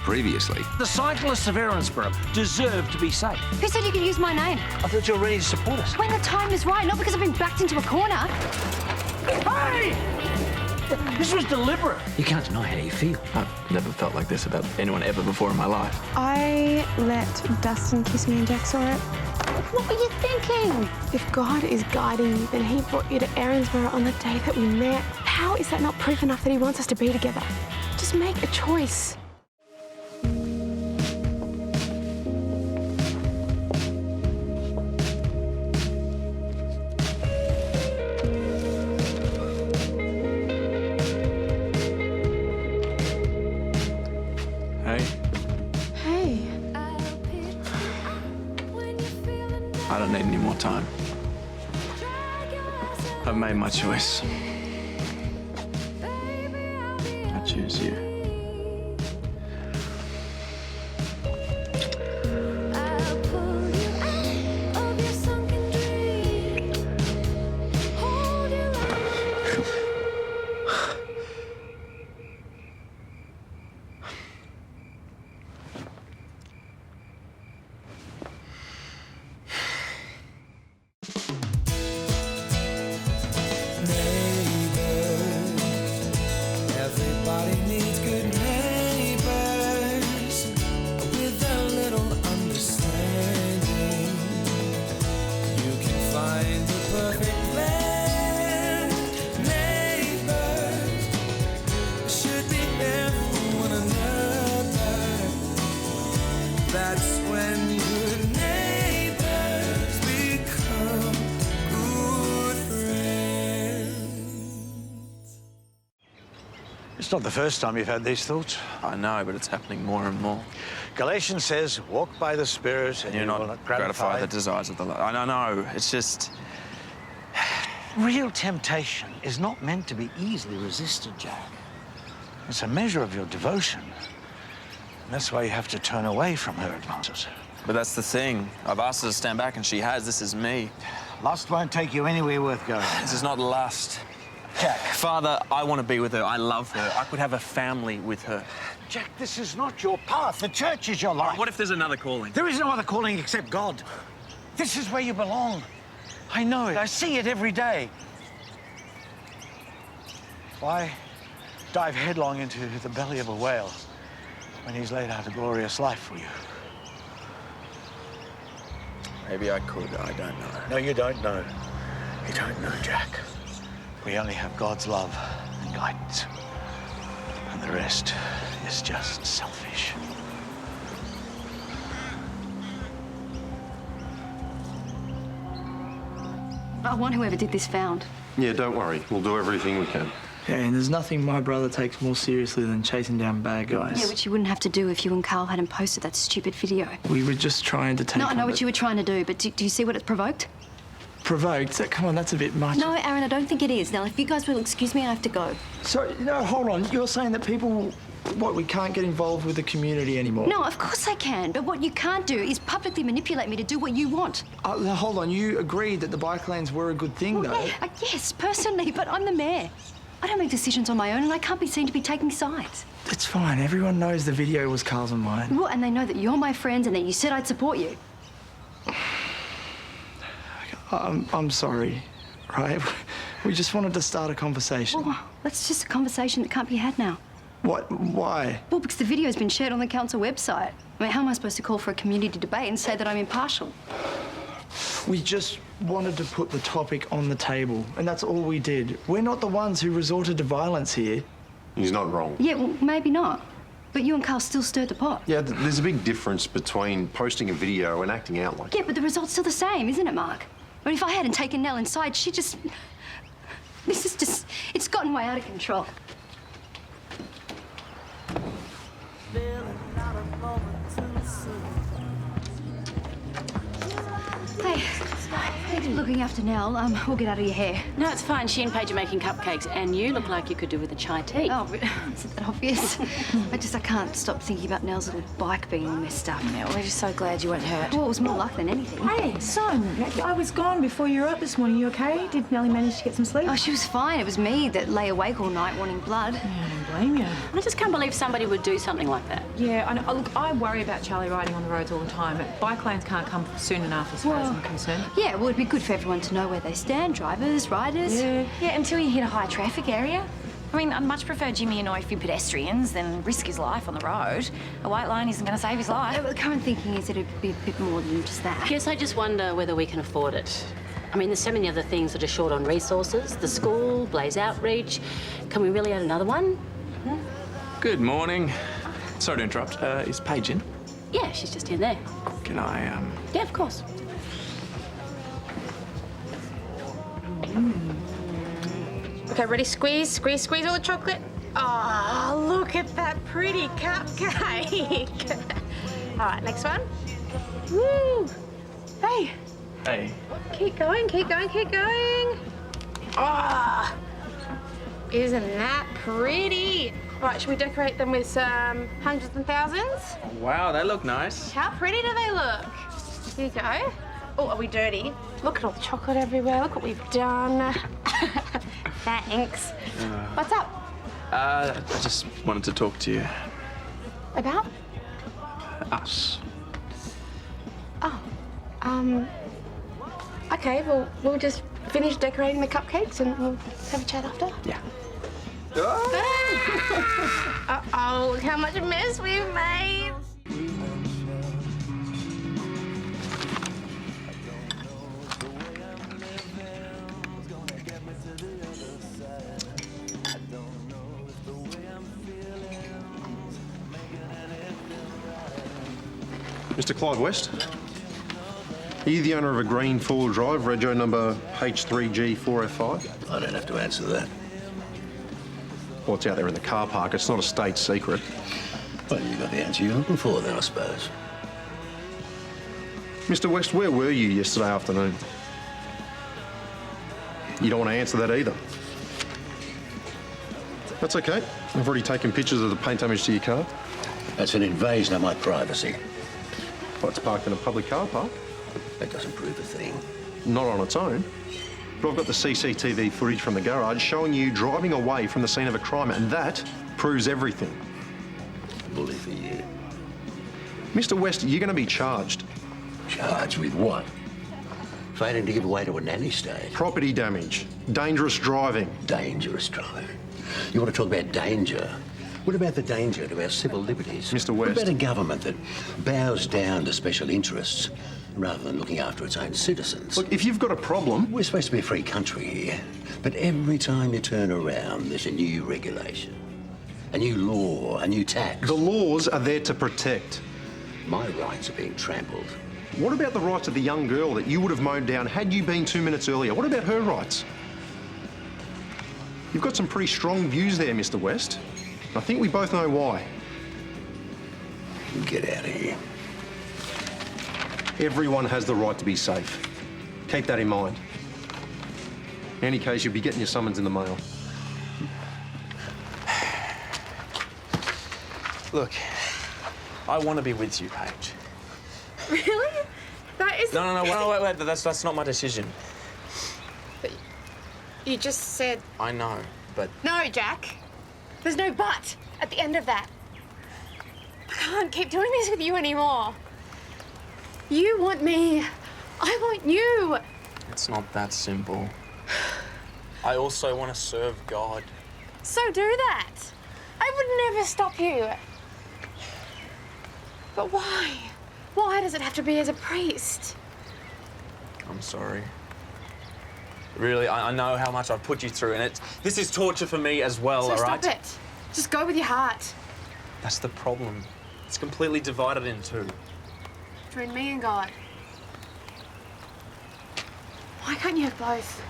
previously. The cyclists of Erinsborough deserve to be safe. Who said you could use my name? I thought you were ready to support us. When the time is right, not because I've been backed into a corner. Hey! This was deliberate. You can't deny how you feel. I've never felt like this about anyone ever before in my life. I let Dustin kiss me and Jack saw it. What were you thinking? If God is guiding you, then he brought you to Erinsborough on the day that we met. How is that not proof enough that he wants us to be together? Just make a choice. Hey. I don't need any more time. I've made my choice. I choose you. Everybody needs good neighbors with a little understanding. You can find the perfect blend. Neighbors should be there for one another. That's when good neighbors become good friends. It's not the first time you've had these thoughts. I know, but it's happening more and more. Galatians says, walk by the Spirit and You're you will not not gratify the desires of the Lord. I know, it's just... Real temptation is not meant to be easily resisted, Jack. It's a measure of your devotion. And that's why you have to turn away from her advances. But that's the thing. I've asked her to stand back and she has. This is me. Lust won't take you anywhere worth going. This is not lust. Jack. Father, I want to be with her. I love her. I could have a family with her. Jack, this is not your path. The church is your life. What if there's another calling? There is no other calling except God. This is where you belong. I know it. I see it every day. Why dive headlong into the belly of a whale when he's laid out a glorious life for you? Maybe I could. I don't know. No, you don't know. You don't know, Jack. We only have God's love and guidance. And the rest is just selfish. I want whoever did this found. Yeah, don't worry. We'll do everything we can. Yeah, and there's nothing my brother takes more seriously than chasing down bad guys. Yeah, which you wouldn't have to do if you and Carl hadn't posted that stupid video. We were just trying to take... No, I know what you were trying to do, but do you see what it provoked? Provoked? Come on, that's a bit much. No, Aaron, I don't think it is. Now, if you guys will excuse me, I have to go. So, no, hold on. You're saying that people... What, we can't get involved with the community anymore? No, of course I can. But what you can't do is publicly manipulate me to do what you want. Hold on. You agreed that the bike lanes were a good thing, though. Yeah, yes, personally, but I'm the mayor. I don't make decisions on my own, and I can't be seen to be taking sides. It's fine. Everyone knows the video was Carl's and mine. Well, and they know that you're my friends and that you said I'd support you. I'm sorry, right? We just wanted to start a conversation. Well, that's just a conversation that can't be had now. What? Why? Well, because the video's been shared on the council website. I mean, how am I supposed to call for a community debate and say that I'm impartial? We just wanted to put the topic on the table, and that's all we did. We're not the ones who resorted to violence here. He's not wrong. Yeah, well, maybe not. But you and Carl still stirred the pot. Yeah, there's a big difference between posting a video and acting out like Yeah, but the result's still the same, isn't it, Mark? I mean, if I hadn't taken Nell inside, she just... This is just... It's gotten way out of control. Hey, thanks for looking after Nell. We'll get out of your hair. No, it's fine. She and Paige are making cupcakes, and you look like you could do with a chai tea. Oh, but isn't that obvious? I can't stop thinking about Nell's little bike being all messed up. Yeah, we're just so glad you weren't hurt. Well, it was more luck than anything. Hey, Son, I was gone before you were up this morning. You okay? Did Nellie manage to get some sleep? Oh, she was fine. It was me that lay awake all night wanting blood. Yeah, blame you. I just can't believe somebody would do something like that. Yeah, I know. Look, I worry about Charlie riding on the roads all the time. Bike lanes can't come soon enough as far as I'm concerned. Yeah, well, it'd be good for everyone to know where they stand, drivers, riders. Yeah. Yeah, until you hit a high traffic area. I mean, I'd much prefer Jimmy annoy a few pedestrians than risk his life on the road. A white line isn't going to save his life. The current thinking is that it'd be a bit more than just that. Yes, I just wonder whether we can afford it. I mean, there's so many other things that are short on resources. The school, Blaze Outreach. Can we really add another one? Good morning. Sorry to interrupt. Is Paige in? Yeah, she's just in there. Can I, Yeah, of course. Okay, ready? Squeeze, squeeze, squeeze all the chocolate. Oh, look at that pretty cupcake. All right, next one. Woo! Hey, Hey. keep going, keep going, keep going. Oh, isn't that pretty? Right, should we decorate them with some hundreds and thousands? Wow, they look nice. How pretty do they look? Here you go. Oh, are we dirty? Look at all the chocolate everywhere. Look what we've done. Thanks. What's up? I just wanted to talk to you. About? Us. Oh, okay, well, we'll just finish decorating the cupcakes and we'll have a chat after. Yeah. Uh-oh, look how much mess we've made. Mr. Clive West, are you the owner of a green four-wheel drive, rego number H3G4F5? I don't have to answer that. Well, it's out there in the car park. It's not a state secret. Well, you got the answer you're looking for then, I suppose. Mr. West, where were you yesterday afternoon? You don't want to answer that either. That's okay. I've already taken pictures of the paint damage to your car. That's an invasion of my privacy. Well, it's parked in a public car park. That doesn't prove a thing. Not on its own. But I've got the CCTV footage from the garage showing you driving away from the scene of a crime, and that proves everything. Bully for you. Mr. West, you're going to be charged. Charged with what? Failing to give away to a nanny state. Property damage, dangerous driving. Dangerous driving. You want to talk about danger? What about the danger to our civil liberties? Mr. What West. about a government that bows down to special interests rather than looking after its own citizens? Look, if you've got a problem... We're supposed to be a free country here, but every time you turn around, there's a new regulation, a new law, a new tax. The laws are there to protect. My rights are being trampled. What about the rights of the young girl that you would have mowed down had you been 2 minutes earlier? What about her rights? You've got some pretty strong views there, Mr. West. I think we both know why. Get out of here. Everyone has the right to be safe. Keep that in mind. In any case, you'll be getting your summons in the mail. Look, I want to be with you, Paige. Really? That is... No, wait, that's not my decision. You just said... I know, but... No, Jack. There's no but at the end of that. I can't keep doing this with you anymore. You want me. I want you. It's not that simple. I also want to serve God. So do that. I would never stop you. But why? Why does it have to be as a priest? I'm sorry. Really, I know how much I've put you through, and this is torture for me as well, So all right? stop it. Just go with your heart. That's the problem. It's completely divided in two. Between me and God. Why can't you have both?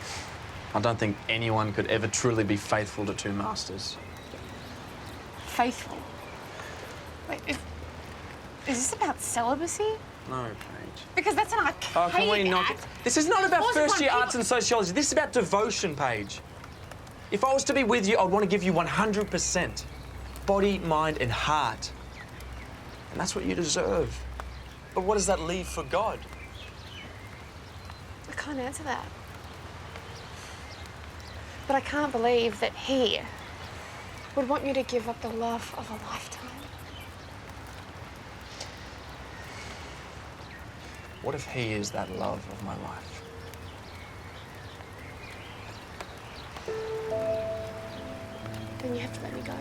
I don't think anyone could ever truly be faithful to two masters. Faithful. Wait, is this about celibacy? No, Paige. Because that's an archaic Oh, can we not? act. This is not about Forced first-year upon arts and sociology. This is about devotion, Paige. If I was to be with you, I'd want to give you 100%. Body, mind, and heart. And that's what you deserve. But what does that leave for God? I can't answer that. But I can't believe that he would want you to give up the love of a lifetime. What if he is that love of my life? Then you have to let me go.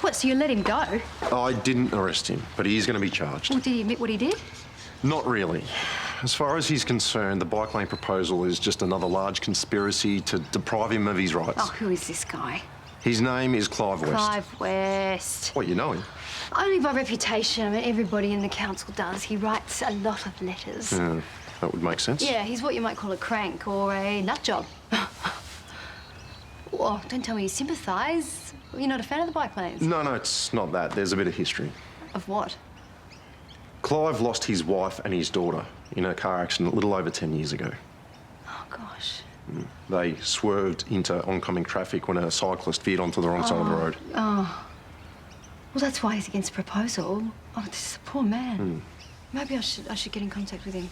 What, so you let him go? I didn't arrest him, but he is going to be charged. Well, did he admit what he did? Not really. As far as he's concerned, the bike lane proposal is just another large conspiracy to deprive him of his rights. Oh, who is this guy? His name is Clive West. Clive West. What, you know him? Only by reputation. I mean, everybody in the council does. He writes a lot of letters. Yeah, that would make sense. Yeah, he's what you might call a crank or a nut job. Oh, don't tell me you sympathise. You're not a fan of the bike lanes? No, it's not that. There's a bit of history. Of what? Clive lost his wife and his daughter in a car accident a little over 10 years ago. Oh, gosh. They swerved into oncoming traffic when a cyclist veered onto the wrong side of the road. Oh. Well, that's why he's against the proposal. Oh, this is a poor man. Maybe I should get in contact with him.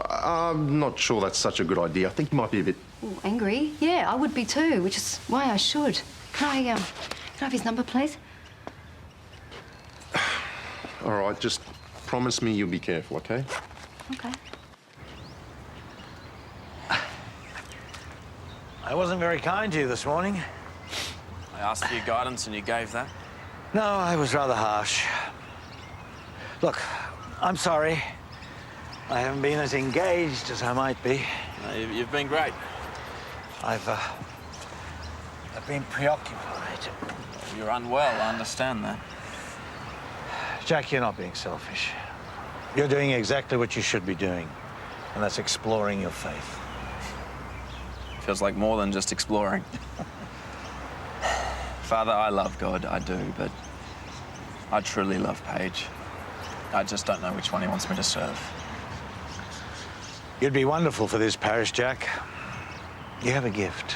I'm not sure that's such a good idea. I think he might be a bit... Ooh, angry? Yeah, I would be too, which is why I should. Can I have his number, please? All right, just promise me you'll be careful, okay? Okay. I wasn't very kind to you this morning. I asked for your guidance and you gave that. No, I was rather harsh. Look, I'm sorry. I haven't been as engaged as I might be. You've been great. I've been preoccupied. You're unwell, I understand that. Jack, you're not being selfish. You're doing exactly what you should be doing, and that's exploring your faith. Feels like more than just exploring. Father, I love God, I do, but I truly love Paige. I just don't know which one he wants me to serve. You'd be wonderful for this parish, Jack. You have a gift.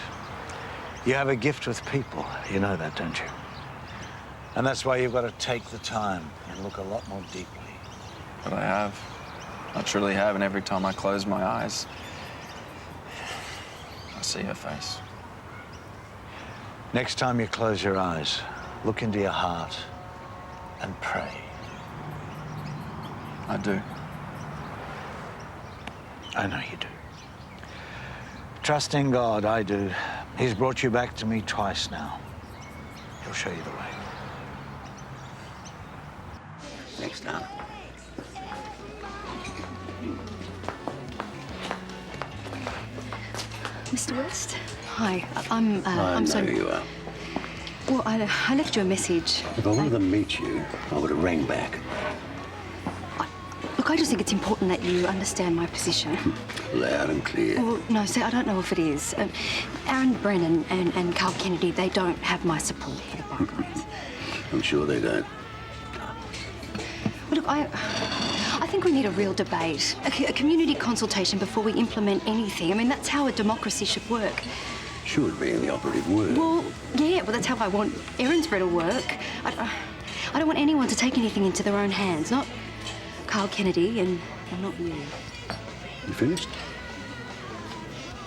You have a gift with people. You know that, don't you? And that's why you've got to take the time and look a lot more deeply. But I have. I truly have, and every time I close my eyes, I see her face. Next time you close your eyes, look into your heart and pray. I do. I know you do. Trust in God, I do. He's brought you back to me twice now. He'll show you the way. Next time. Mr. West? Hi, I'm Sonya. Who you are. Well, I left you a message. If I wanted to meet you, I would have rang back. Look, I just think it's important that you understand my position. Loud and clear. Well, no, see, I don't know if it is. Aaron Brennan and Carl Kennedy, they don't have my support for the bike lanes. I'm sure they don't. Well, look, I think we need a real debate, a community consultation before we implement anything. I mean, that's how a democracy should work. Should be the operative word. Well, yeah, well, that's how I want Erinsborough to work. I don't want anyone to take anything into their own hands, not Carl Kennedy and not you. You finished?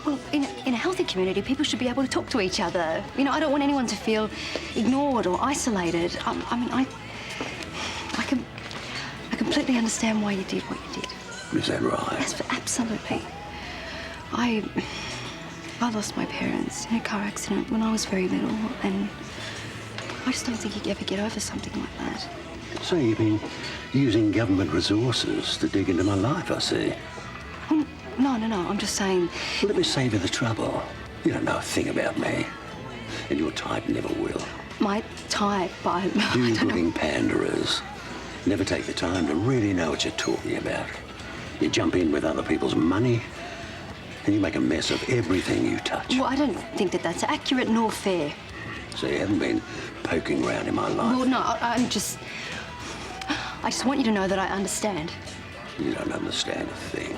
Well, in a healthy community, people should be able to talk to each other. You know, I don't want anyone to feel ignored or isolated. I mean, I completely understand why you did what you did. Is that right? Yes, absolutely. I lost my parents in a car accident when I was very little, and I just don't think you could ever get over something like that. So you've been using government resources to dig into my life, I see. No, I'm just saying... Well, let me save you the trouble. You don't know a thing about me. And your type never will. My type, Do-gooding panderers never take the time to really know what you're talking about. You jump in with other people's money, and you make a mess of everything you touch. Well, I don't think that that's accurate nor fair. So you haven't been poking around in my life? Well, no, I just want you to know that I understand. You don't understand a thing.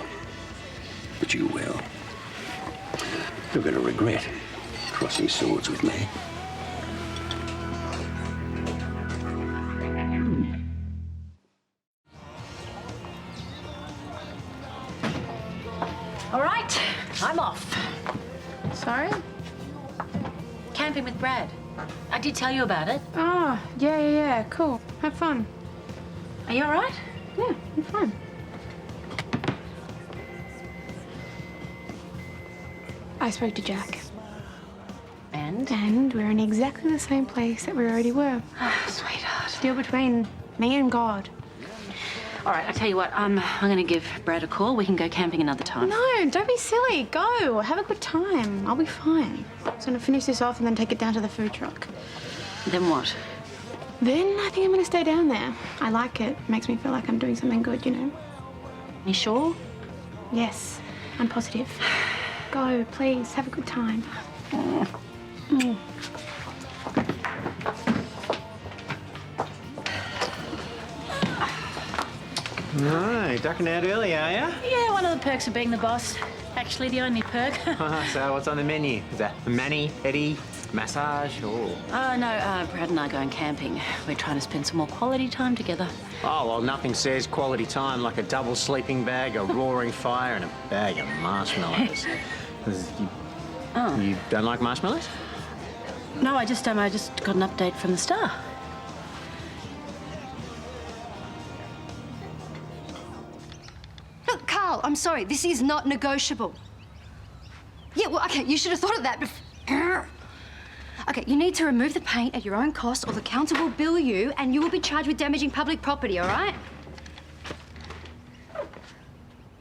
But you will. You're going to regret crossing swords with me. I'm off. Sorry? Camping with Brad. I did tell you about it. Oh, yeah, cool. Have fun. Are you all right? Yeah, I'm fine. I spoke to Jack. And? And we're in exactly the same place that we already were. Sweetheart. Deal between me and God. All right, I tell you what, I'm going to give Brad a call. We can go camping another time. No, don't be silly. Go. Have a good time. I'll be fine. I'm just going to finish this off and then take it down to the food truck. Then what? Then I think I'm going to stay down there. I like it. It makes me feel like I'm doing something good, you know? You sure? Yes, I'm positive. Go, please. Have a good time. No, ducking out early, are ya? Yeah, one of the perks of being the boss. Actually, the only perk. So what's on the menu? Is that mani-pedi, massage, or...? Oh, no, Brad and I are going camping. We're trying to spend some more quality time together. Oh, well, nothing says quality time like a double sleeping bag, a roaring fire, and a bag of marshmallows. You don't like marshmallows? No, I just got an update from the Star. Look, Carl, I'm sorry. This is not negotiable. Yeah, well, OK, you should have thought of that before. OK, you need to remove the paint at your own cost or the council will bill you and you will be charged with damaging public property, all right?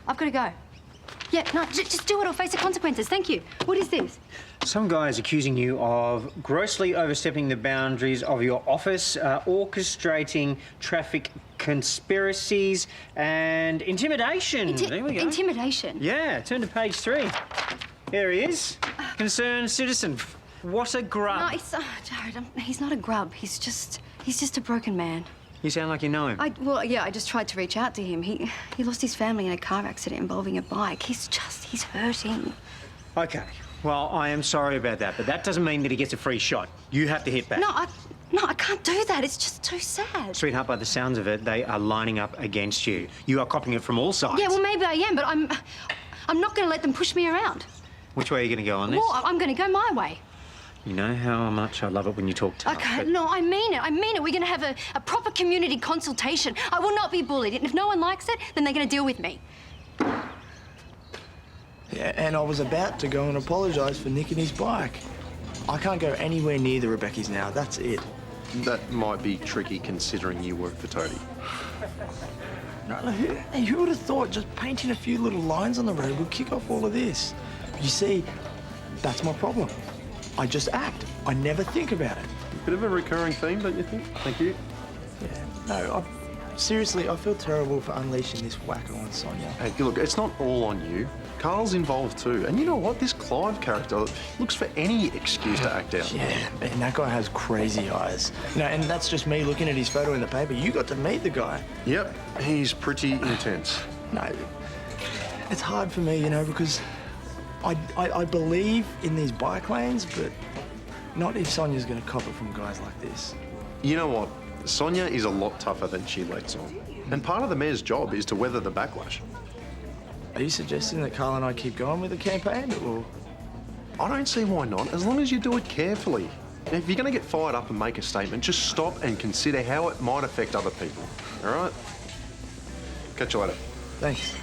I've got to go. Yeah, no, just do it or face the consequences. Thank you. What is this? Some guy is accusing you of grossly overstepping the boundaries of your office, orchestrating traffic conspiracies and intimidation. There we go. Intimidation? Yeah, turn to page 3. There he is. Concerned citizen. What a grub. No, Jared, he's not a grub. He's just a broken man. You sound like you know him. Well, yeah, I just tried to reach out to him. He lost his family in a car accident involving a bike. He's hurting. OK. Well, I am sorry about that, but that doesn't mean that he gets a free shot. You have to hit back. No, I can't do that. It's just too sad. Sweetheart, by the sounds of it, they are lining up against you. You are copping it from all sides. Yeah, well, maybe I am, but I'm not going to let them push me around. Which way are you going to go on this? Well, I'm going to go my way. You know how much I love it when you talk tough. Okay, no, I mean it. We're going to have a proper community consultation. I will not be bullied, and if no one likes it, then they're going to deal with me. Yeah, and I was about to go and apologise for nicking his bike. I can't go anywhere near the Rebeccas now, that's it. That might be tricky considering you work for Toadie. No, who would have thought just painting a few little lines on the road would kick off all of this? You see, that's my problem. I just act. I never think about it. Bit of a recurring theme, don't you think? Thank you. Yeah, no, seriously, I feel terrible for unleashing this wacko on Sonya. Hey, look, it's not all on you. Carl's involved too. And you know what? This Clive character looks for any excuse to act out. Yeah, man, that guy has crazy eyes. And that's just me looking at his photo in the paper. You got to meet the guy. Yep, he's pretty intense. No, it's hard for me, because I believe in these bike lanes, but not if Sonya's going to cop it from guys like this. You know what? Sonya is a lot tougher than she lets on. And part of the mayor's job is to weather the backlash. Are you suggesting that Carl and I keep going with the campaign, or...? I don't see why not, as long as you do it carefully. Now, if you're going to get fired up and make a statement, just stop and consider how it might affect other people, all right? Catch you later. Thanks.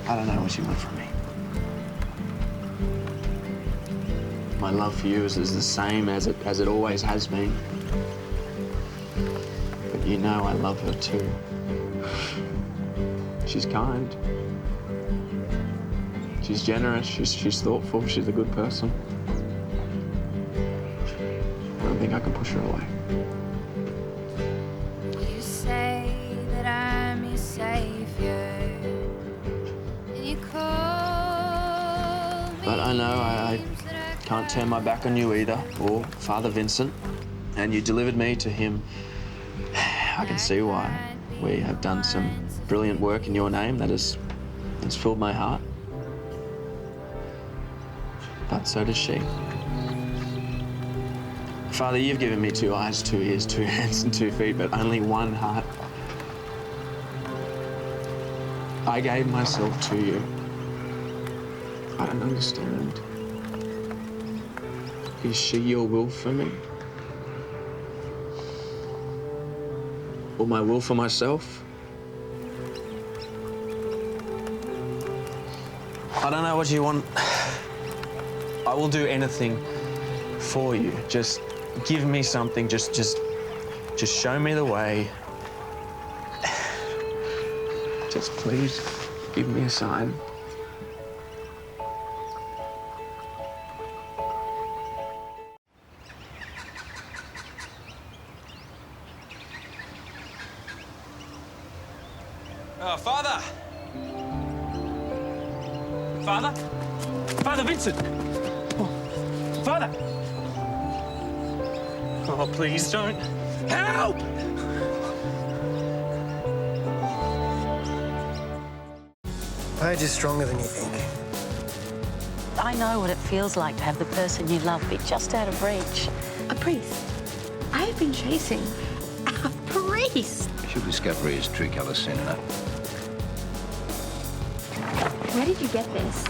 I don't know what you want from me. My love for you is the same as it always has been. But you know I love her too. She's kind. She's generous. She's thoughtful. She's a good person. I don't think I can push her away. You say that I'm your savior. You call me. But I know I can't turn my back on you either, or Father Vincent. And you delivered me to him. I can see why. We have done some brilliant work in your name that has filled my heart. But so does she. Father, you've given me 2 eyes, 2 ears, 2 hands and 2 feet, but only one heart. I gave myself to you. I don't understand. Is she your will for me? Or my will for myself? I don't know what you want. I will do anything for you. Just give me something. Just show me the way. Just please give me a sign. Father! Father? Father Vincent! Oh, Father! Oh, please don't. Help! Paige is stronger than you think. I know what it feels like to have the person you love be just out of reach. A priest? I have been chasing a priest. She'll discover his true colours soon enough. Where did you get this?